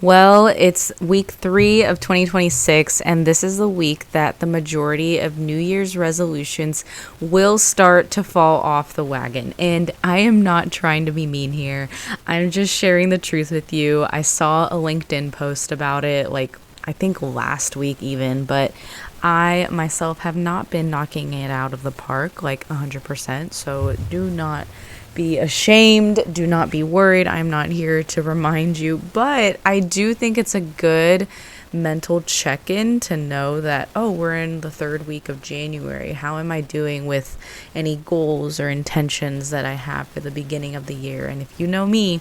Well, it's week 3 of 2026, and this is the week that the majority of New Year's resolutions will start to fall off the wagon. And I am not trying to be mean here. I'm just sharing the truth with you. I saw a LinkedIn post about it, I think last week even, but I myself have not been knocking it out of the park like 100%. So do not be ashamed. Do not be worried. I'm not here to remind you, but I do think it's a good mental check-in to know that, oh, we're in the 3rd week of January. How am I doing with any goals or intentions that I have for the beginning of the year? And if you know me,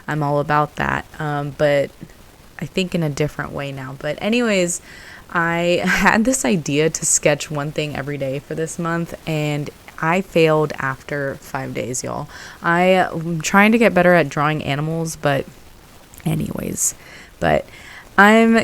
I'm all about that. But I think in a different way now. But anyways, I had this idea to sketch one thing every day for this month, and I failed after 5 days, y'all. I'm trying to get better at drawing animals, but I'm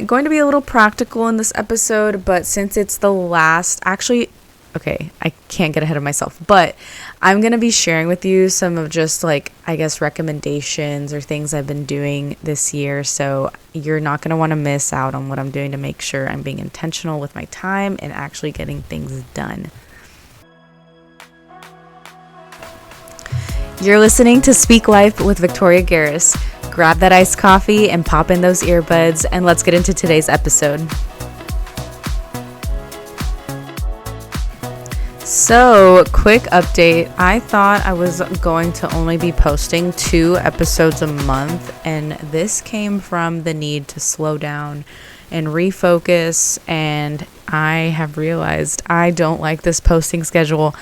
going to be a little practical in this episode, but since it's the last, okay, I can't get ahead of myself, but I'm going to be sharing with you some of just recommendations or things I've been doing this year. So you're not going to want to miss out on what I'm doing to make sure I'm being intentional with my time and actually getting things done. You're listening to Speak Life with Victoria Garris. Grab that iced coffee and pop in those earbuds, and let's get into today's episode. So, quick update. I thought I was going to only be posting 2 episodes a month, and this came from the need to slow down and refocus, and I have realized I don't like this posting schedule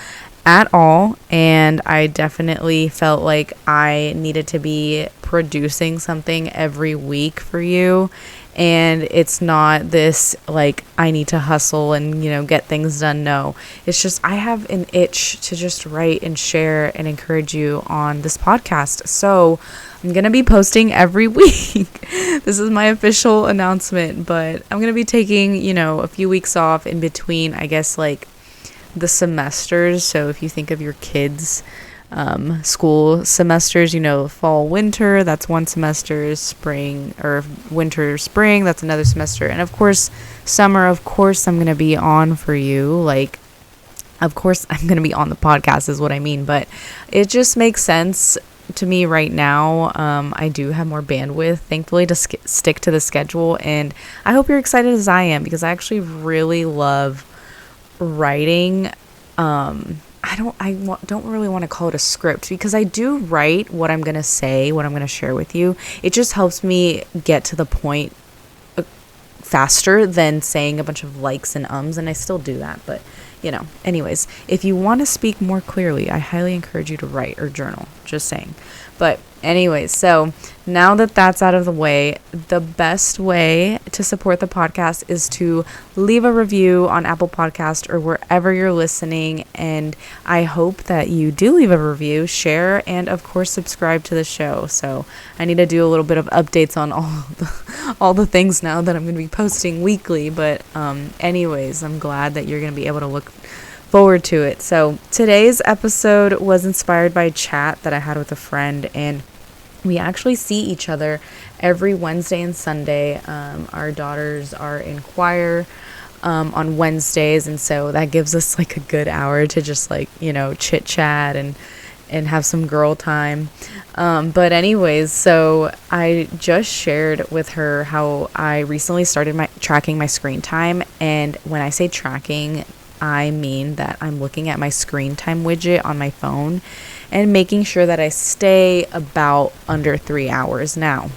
at all, and I definitely felt like I needed to be producing something every week for you. And it's not this I need to hustle and get things done. No, it's just I have an itch to just write and share and encourage you on this podcast. So I'm gonna be posting every week. This is my official announcement, but I'm gonna be taking a few weeks off in between, I guess, the semesters. So if you think of your kids' school semesters, fall, winter, that's one semester, spring or winter, spring, that's another semester. And of course, summer, of course, I'm going to be on for you. Of course, I'm going to be on the podcast is what I mean, but it just makes sense to me right now. I do have more bandwidth, thankfully, to stick to the schedule. And I hope you're excited as I am, because I actually really love writing. I don't really want to call it a script, because I do write what I'm going to say, what I'm going to share with you. It just helps me get to the point faster than saying a bunch of likes and ums, and I still do that. But, anyways, if you want to speak more clearly, I highly encourage you to write or journal, just saying. But anyways, so now that that's out of the way, the best way to support the podcast is to leave a review on Apple Podcast or wherever you're listening. And I hope that you do leave a review, share, and of course, subscribe to the show. So I need to do a little bit of updates on all the things now that I'm going to be posting weekly. But anyways, I'm glad that you're going to be able to look forward to it. So today's episode was inspired by a chat that I had with a friend, and we actually see each other every Wednesday and Sunday. Our daughters are in choir on Wednesdays, and so that gives us a good hour to just chit chat and have some girl time. But anyways, so I just shared with her how I recently started tracking my screen time, and when I say tracking, I mean that I'm looking at my screen time widget on my phone and making sure that I stay about under 3 hours. Now,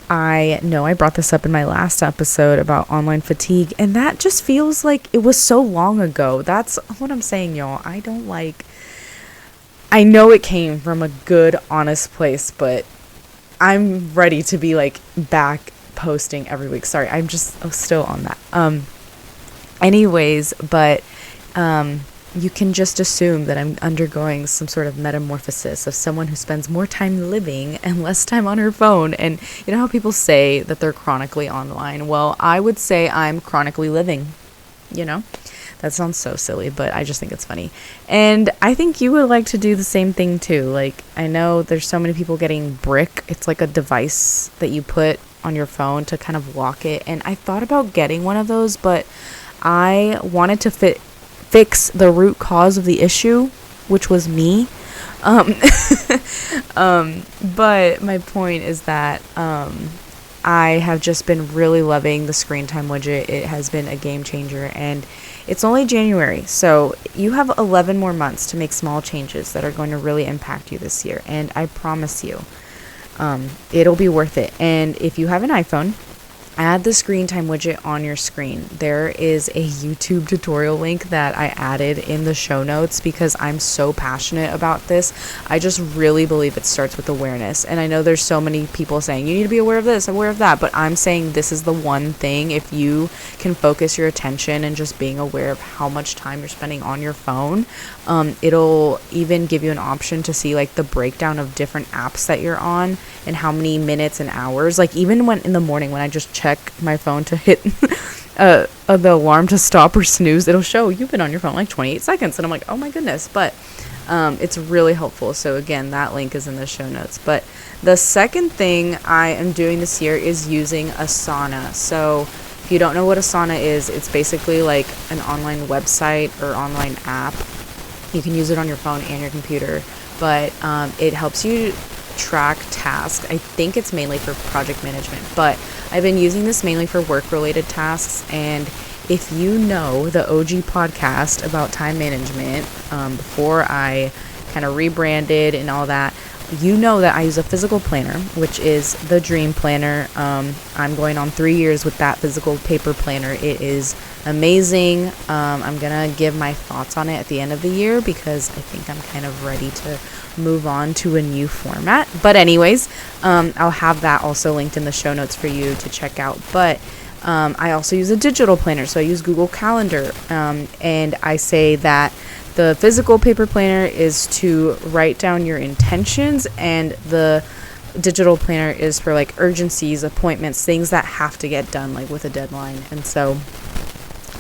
I know I brought this up in my last episode about online fatigue, and that just feels like it was so long ago. That's what I'm saying, y'all. I know it came from a good, honest place, but I'm ready to be back posting every week. Sorry, I'm just still on that. Anyways, but you can just assume that I'm undergoing some sort of metamorphosis of someone who spends more time living and less time on her phone. And you know how people say that they're chronically online? Well, I would say I'm chronically living, That sounds so silly, but I just think it's funny. And I think you would like to do the same thing too. Like, I know there's so many people getting Brick. It's like a device that you put on your phone to kind of lock it. And I thought about getting one of those, but I wanted to fix the root cause of the issue, which was me. But my point is that I have just been really loving the screen time widget. It has been a game changer, and it's only January, so you have 11 more months to make small changes that are going to really impact you this year, and I promise you, it'll be worth it. And if you have an iPhone, add the screen time widget on your screen. There is a YouTube tutorial link that I added in the show notes because I'm so passionate about this. I just really believe it starts with awareness. And I know there's so many people saying you need to be aware of this, aware of that, but I'm saying this is the one thing. If you can focus your attention and just being aware of how much time you're spending on your phone, it'll even give you an option to see like the breakdown of different apps that you're on and how many minutes and hours. Like even when in the morning when I just check my phone to hit the alarm to stop or snooze, it'll show you've been on your phone like 28 seconds, and I'm like, oh my goodness. But it's really helpful. So again, that link is in the show notes. But the second thing I am doing this year is using Asana. So if you don't know what Asana is, it's basically like an online website or online app. You can use it on your phone and your computer, but it helps you track tasks. I think it's mainly for project management, but I've been using this mainly for work-related tasks. And if you know the OG podcast about time management, before I kind of rebranded and all that, you know that I use a physical planner, which is the Dream Planner. I'm going on 3 years with that physical paper planner. It is amazing. I'm gonna give my thoughts on it at the end of the year because I think I'm kind of ready to move on to a new format. But anyways, I'll have that also linked in the show notes for you to check out. But I also use a digital planner, so I use Google Calendar, and I say that the physical paper planner is to write down your intentions, and the digital planner is for like urgencies, appointments, things that have to get done like with a deadline. And so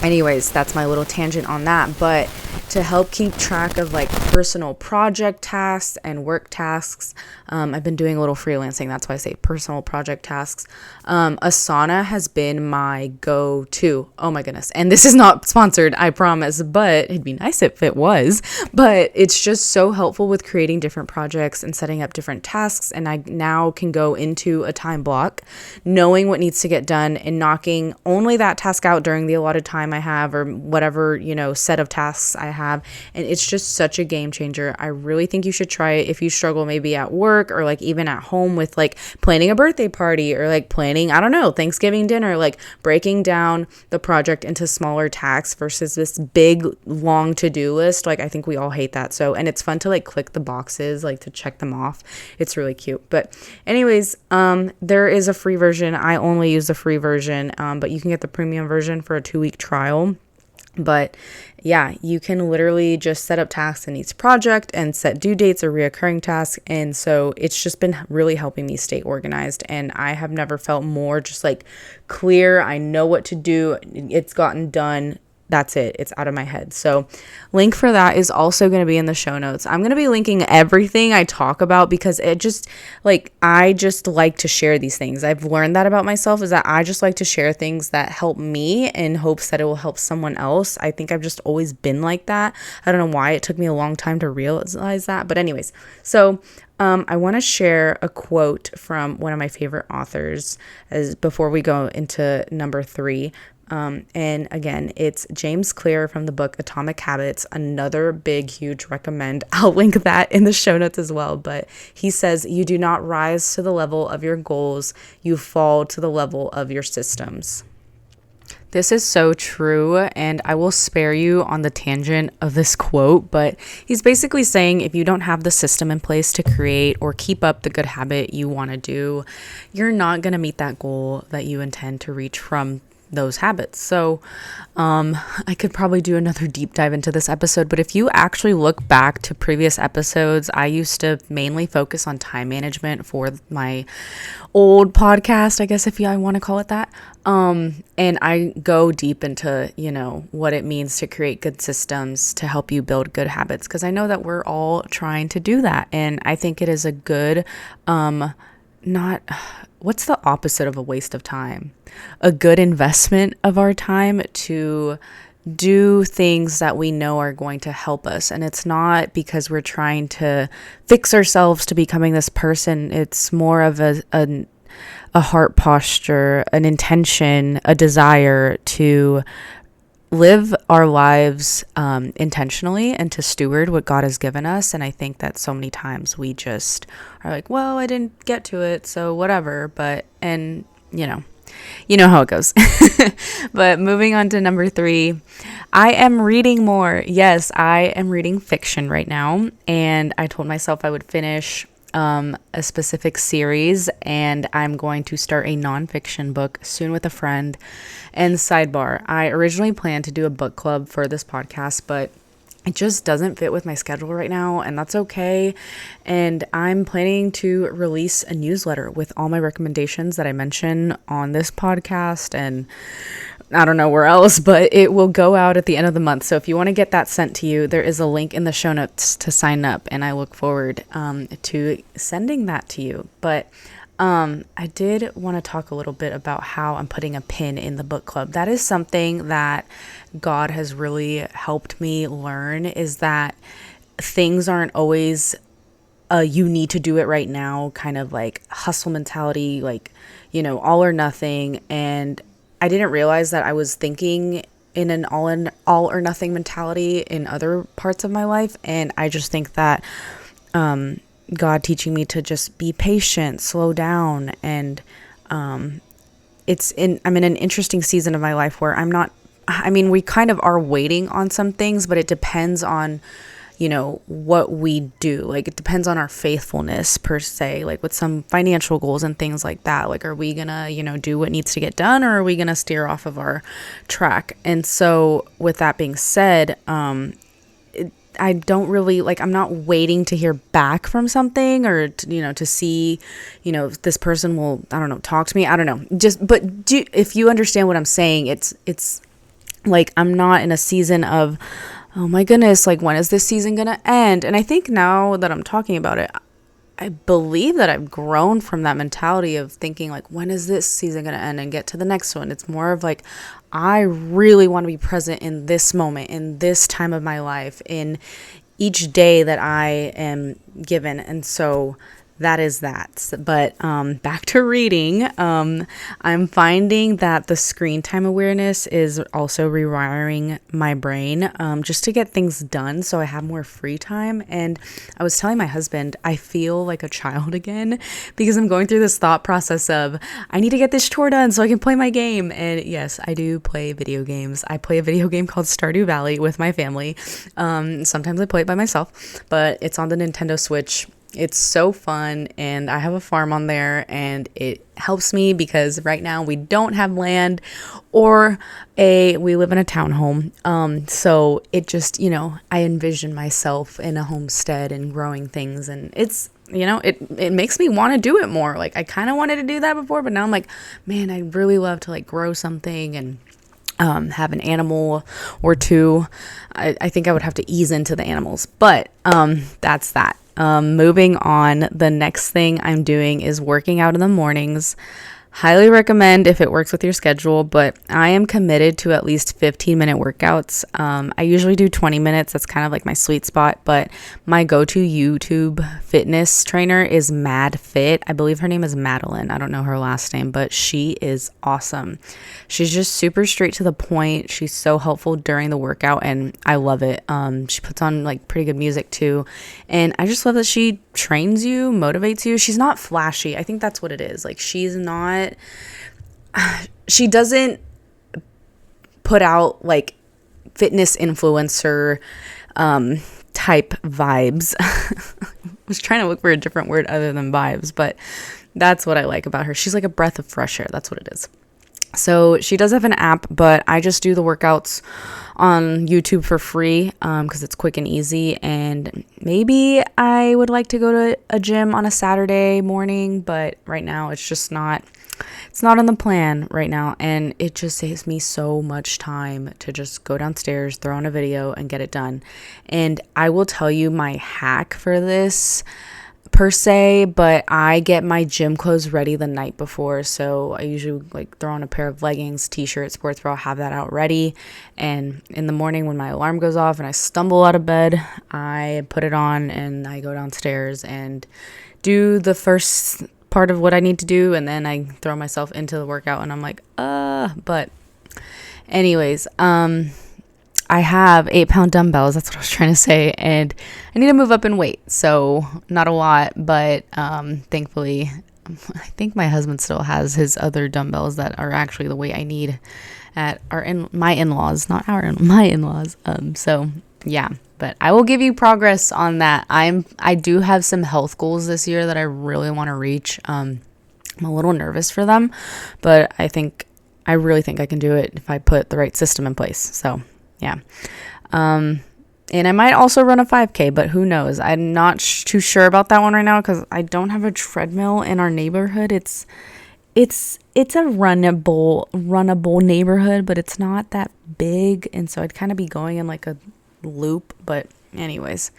anyways, that's my little tangent on that. But to help keep track of like personal project tasks and work tasks, I've been doing a little freelancing. That's why I say personal project tasks. Asana has been my go-to. Oh my goodness. And this is not sponsored, I promise, but it'd be nice if it was. But it's just so helpful with creating different projects and setting up different tasks. And I now can go into a time block, knowing what needs to get done and knocking only that task out during the allotted time I have, or whatever, set of tasks I have. And it's just such a game changer. I really think you should try it if you struggle maybe at work or like even at home with like planning a birthday party or like planning, I don't know, Thanksgiving dinner, like breaking down the project into smaller tasks versus this big long to-do list. Like I think we all hate that. So, and it's fun to like click the boxes, like to check them off. It's really cute. But anyways, there is a free version. I only use the free version, but you can get the premium version for a 2-week trial. But yeah, you can literally just set up tasks in each project and set due dates or reoccurring tasks. And so it's just been really helping me stay organized. And I have never felt more just like clear. I know what to do. It's gotten done. That's it. It's out of my head. So link for that is also going to be in the show notes. I'm going to be linking everything I talk about because I just like to share these things. I've learned that about myself, is that I just like to share things that help me in hopes that it will help someone else. I think I've just always been like that. I don't know why it took me a long time to realize that. But anyways, so I want to share a quote from one of my favorite authors before we go into number 3. And again, it's James Clear from the book Atomic Habits, another big, huge recommend. I'll link that in the show notes as well. But he says, you do not rise to the level of your goals, you fall to the level of your systems. This is so true, and I will spare you on the tangent of this quote, but he's basically saying if you don't have the system in place to create or keep up the good habit you want to do, you're not going to meet that goal that you intend to reach from those habits. So I could probably do another deep dive into this episode, but if you actually look back to previous episodes, I used to mainly focus on time management for my old podcast, I guess, if I want to call it that. And I go deep into, what it means to create good systems to help you build good habits, because I know that we're all trying to do that. And I think it is a good, what's the opposite of a waste of time? A good investment of our time to do things that we know are going to help us. And it's not because we're trying to fix ourselves to becoming this person. It's more of a heart posture, an intention, a desire to live our lives intentionally and to steward what God has given us. And I think that so many times we just are like, well, I didn't get to it, so whatever. And you know how it goes. But moving on to number 3, I am reading more. Yes, I am reading fiction right now. And I told myself I would finish a specific series, and I'm going to start a nonfiction book soon with a friend. And sidebar, I originally planned to do a book club for this podcast, but it just doesn't fit with my schedule right now, and that's okay. And I'm planning to release a newsletter with all my recommendations that I mention on this podcast, and I don't know where else, but it will go out at the end of the month. So if you want to get that sent to you, there is a link in the show notes to sign up, and I look forward to sending that to you. But I did want to talk a little bit about how I'm putting a pin in the book club. That is something that God has really helped me learn, is that things aren't always you need to do it right now, kind of like hustle mentality, like, all or nothing. And I didn't realize that I was thinking in an all or nothing mentality in other parts of my life. And I just think that God teaching me to just be patient, slow down. And I'm in an interesting season of my life where we kind of are waiting on some things, but it depends on, what we do. Like, it depends on our faithfulness per se, like with some financial goals and things like that. Like, are we gonna, do what needs to get done, or are we gonna steer off of our track? And so with that being said, I don't really, I'm not waiting to hear back from something, or to see, this person will, I don't know, talk to me. I don't know. If you understand what I'm saying, it's like, I'm not in a season of, oh my goodness, like, when is this season going to end? And I think now that I'm talking about it, I believe that I've grown from that mentality of thinking, like, when is this season going to end and get to the next one? It's more of like, I really want to be present in this moment, in this time of my life, in each day that I am given. And so that is that. But back to reading, I'm finding that the screen time awareness is also rewiring my brain just to get things done so I have more free time. And I was telling my husband, I feel like a child again, because I'm going through this thought process of, I need to get this chore done so I can play my game. And yes, I do play video games. I play a video game called Stardew Valley with my family. Sometimes I play it by myself, but it's on the Nintendo Switch. It's so fun, and I have a farm on there, and it helps me because right now we don't have land, or we live in a townhome. So it just, I envision myself in a homestead and growing things, and it's, it makes me want to do it more. Like, I kind of wanted to do that before, but now I'm like, man, I'd really love to grow something and have an animal or two. I think I would have to ease into the animals, but that's that. Moving on, the next thing I'm doing is working out in the mornings. Highly recommend if it works with your schedule, but I am committed to at least 15-minute workouts. I usually do 20 minutes. That's kind of like my sweet spot, but my go-to YouTube fitness trainer is Mad Fit. I believe her name is Madeline. I don't know her last name, but she is awesome. She's just super straight to the point. She's so helpful during the workout, and I love it. She puts on pretty good music too, and I just love that she trains you, motivates you. She's not flashy. I think that's what it is. She doesn't put out fitness influencer type vibes. I was trying to look for a different word other than vibes, but that's what I like about her. She's like a breath of fresh air. That's what it is. So she does have an app, but I just do the workouts on YouTube for free because it's quick and easy. And maybe I would like to go to a gym on a Saturday morning, but right now it's not on the plan right now. And it just saves me so much time to just go downstairs, throw on a video, and get it done. And I will tell you my hack for this per se, but I get my gym clothes ready the night before. So I usually like throw on a pair of leggings, t-shirt, sports bra, have that out ready. And in the morning when my alarm goes off and I stumble out of bed, I put it on and I go downstairs and do the first part of what I need to do. And then I throw myself into the workout and I'm like, but anyways, I have 8-pound dumbbells. That's what I was trying to say. And I need to move up in weight. So not a lot, but thankfully, I think my husband still has his other dumbbells that are actually the weight I need at my in-laws, not my in-laws. So yeah, but I will give you progress on that. I do have some health goals this year that I really want to reach. I'm a little nervous for them, but I really think I can do it if I put the right system in place. So yeah. And I might also run a 5K, but who knows? I'm not too sure about that one right now because I don't have a treadmill in our neighborhood. It's a runnable neighborhood, but it's not that big. And so I'd kind of be going in like a loop, but anyways.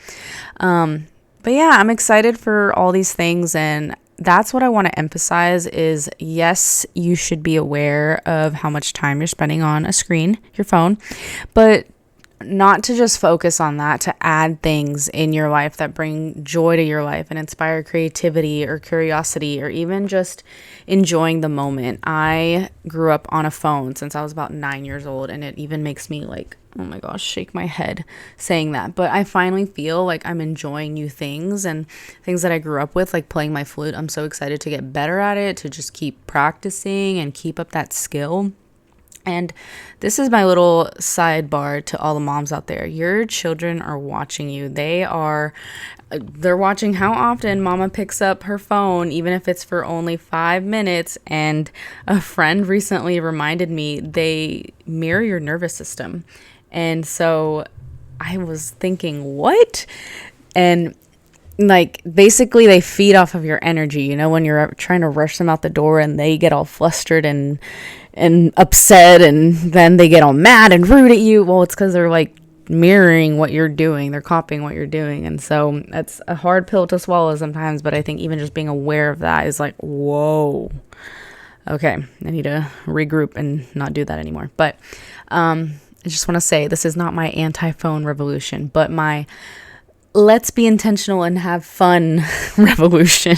But yeah, I'm excited for all these things. And that's what I want to emphasize is, yes, you should be aware of how much time you're spending on a screen, your phone, but not to just focus on that, to add things in your life that bring joy to your life and inspire creativity or curiosity or even just enjoying the moment. I grew up on a phone since I was about 9 years old, and it even makes me like, oh my gosh, shake my head saying that. But I finally feel like I'm enjoying new things and things that I grew up with, like playing my flute. I'm so excited to get better at it, to just keep practicing and keep up that skill. And this is my little sidebar to all the moms out there. Your children are watching you. They're watching how often mama picks up her phone, even if it's for only 5 minutes. And a friend recently reminded me they mirror your nervous system. And so I was thinking, what? And like basically they feed off of your energy, when you're trying to rush them out the door and they get all flustered and upset, and then they get all mad and rude at you. Well, it's because they're like mirroring what you're doing. They're copying what you're doing. And so that's a hard pill to swallow sometimes, but I think even just being aware of that is like, whoa, okay, I need to regroup and not do that anymore. But I just want to say this is not my anti-phone revolution, but my let's be intentional and have fun revolution.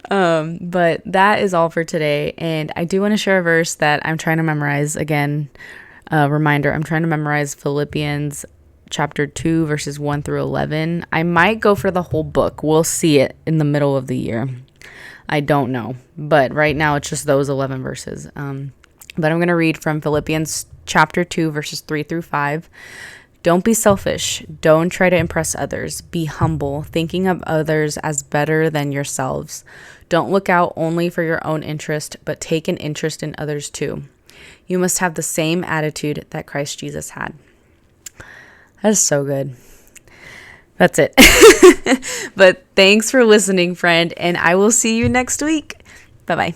But that is all for today. And I do want to share a verse that I'm trying to memorize. Again, reminder, I'm trying to memorize Philippians chapter 2, verses 1 through 11. I might go for the whole book. We'll see it in the middle of the year. I don't know. But right now it's just those 11 verses. But I'm going to read from Philippians chapter 2, verses 3 through 5. Don't be selfish. Don't try to impress others. Be humble, thinking of others as better than yourselves. Don't look out only for your own interest, but take an interest in others too. You must have the same attitude that Christ Jesus had. That is so good. That's it. But thanks for listening, friend, and I will see you next week. Bye-bye.